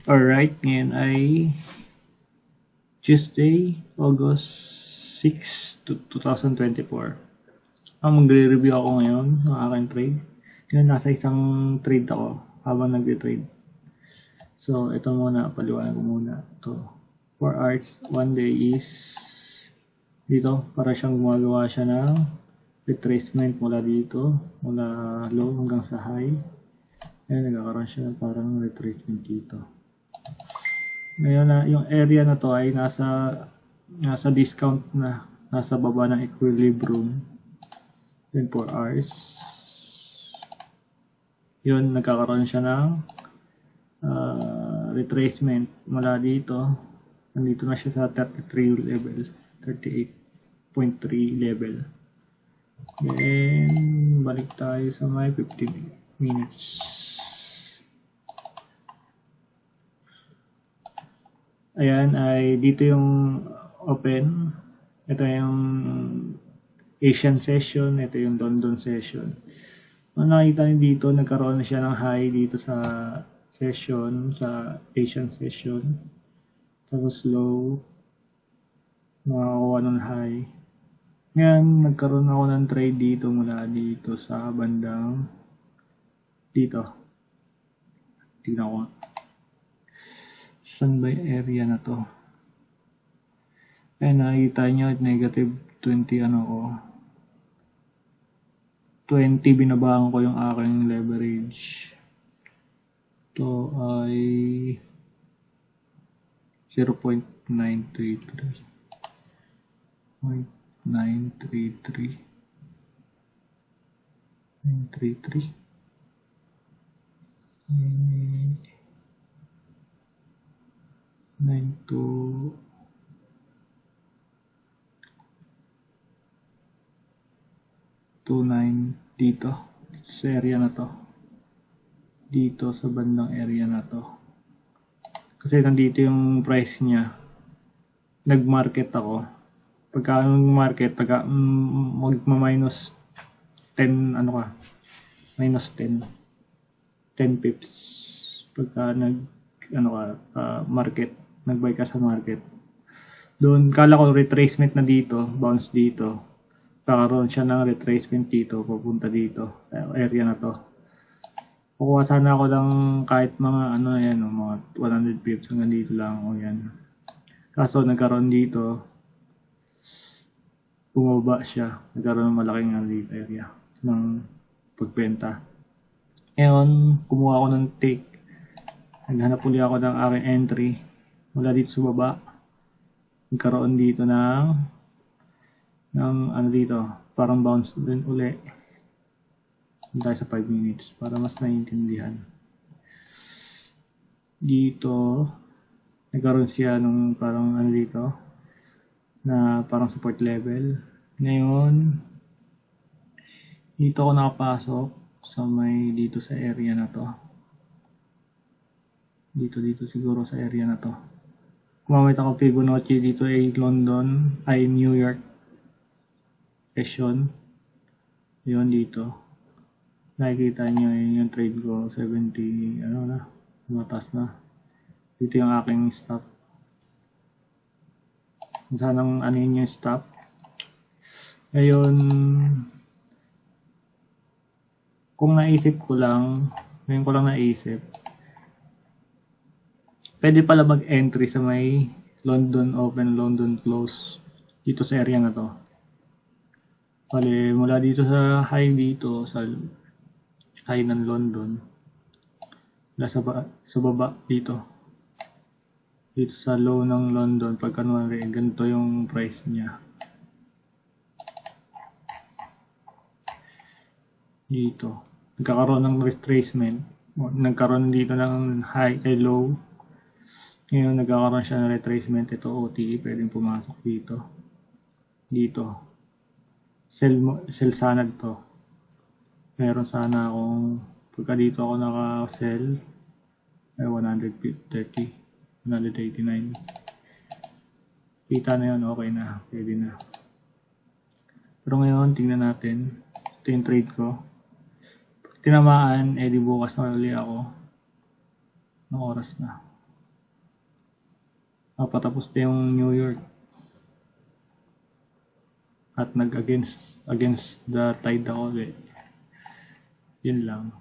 Alright, ngayon ay Tuesday, August 6, 2024. Magre-review ako ngayon ng aking trade. Ngayon nasa isang trade ako habang nagre-trade. So, ito muna, paliwanag ko muna. Ito, 4 hours, 1 day is dito, para siyang gumagawa siya ng retracement mula dito, mula low hanggang sa high. Ayan, nagkakaroon siya ng parang retracement dito. Ngayon na yung area na to ay nasa discount na, nasa baba ng equilibrium. Then 4 hours. Yun, nagkakaroon siya ng retracement mula dito. Nandito na siya sa 33 level, 38.3 level. Then balik tayo sa may 15 minutes. Ayan, ay dito yung open. Ito yung Asian session. Ito yung London session. Nakita niyo dito, nagkaroon na siya ng high dito sa session, sa Asian session. Tapos low. Nakakuha ng high. Ngayon, nagkaroon ako ng trade dito mula dito sa bandang dito. Tignan ko. Saan ba yung area na to? Ayan, nakikita nyo, negative 20 20 binabahan ko yung aking leverage. Ito ay 0.933 933 29 dito sa area na to, dito sa bandang area na to, kasi nandito yung price niya. Nag-market ako, pagka magma-minus 10 minus 10 pips pagka market, nag-buy ka sa market. Doon kala ko retracement na dito, bounce dito, kakaroon siya ng retracement dito, papunta dito, area na to. Kukuha sana ako ng kahit mga mga 100 pips hanggang dito lang, yan. Kaso nagkaroon dito, bumaba siya, nagkaroon ng malaking dito area ng pagbenta. Ngayon, kumuha ako ng take. Naghanap ulit ako ng aking entry mula dito sa baba. Nagkaroon dito ng dito, parang bounce din uli. Tayo sa 5 minutes para mas naiintindihan. Dito nagkaroon siya nung parang dito na parang support level. Ngayon dito ako nakapasok sa may dito sa area na to. Dito siguro sa area na to. Kumamit ako Fibonacci dito ay New York session. Yun dito. Nakikita nyo yung trade ko, 70, mataas na. Dito yung aking stop. Sanang yun yung stop. Ngayon, kung naisip ko lang, ngayon ko lang naisip, pwede pala mag-entry sa may London open, London close dito sa area na to. Bale, mula dito sa high dito, sa high ng London, sa baba dito sa low ng London, pagka ganito yung price niya. Dito, nagkakaroon ng retracement, nagkaroon dito ng high and low. Ngayon nagkakaroon siya ng retracement. Ito OTE, pwedeng pumasok dito. Sell sana to. Meron sana akong, pagka dito ako naka-sell, ay 130, 189. Kita na yun, okay na, pwede na. Pero ngayon, tingnan natin. Ito yung trade ko. Pag tinamaan, di bukas na ulit ako. Anong oras na? Patapos pa yung New York at against the tide ako. Yun lang.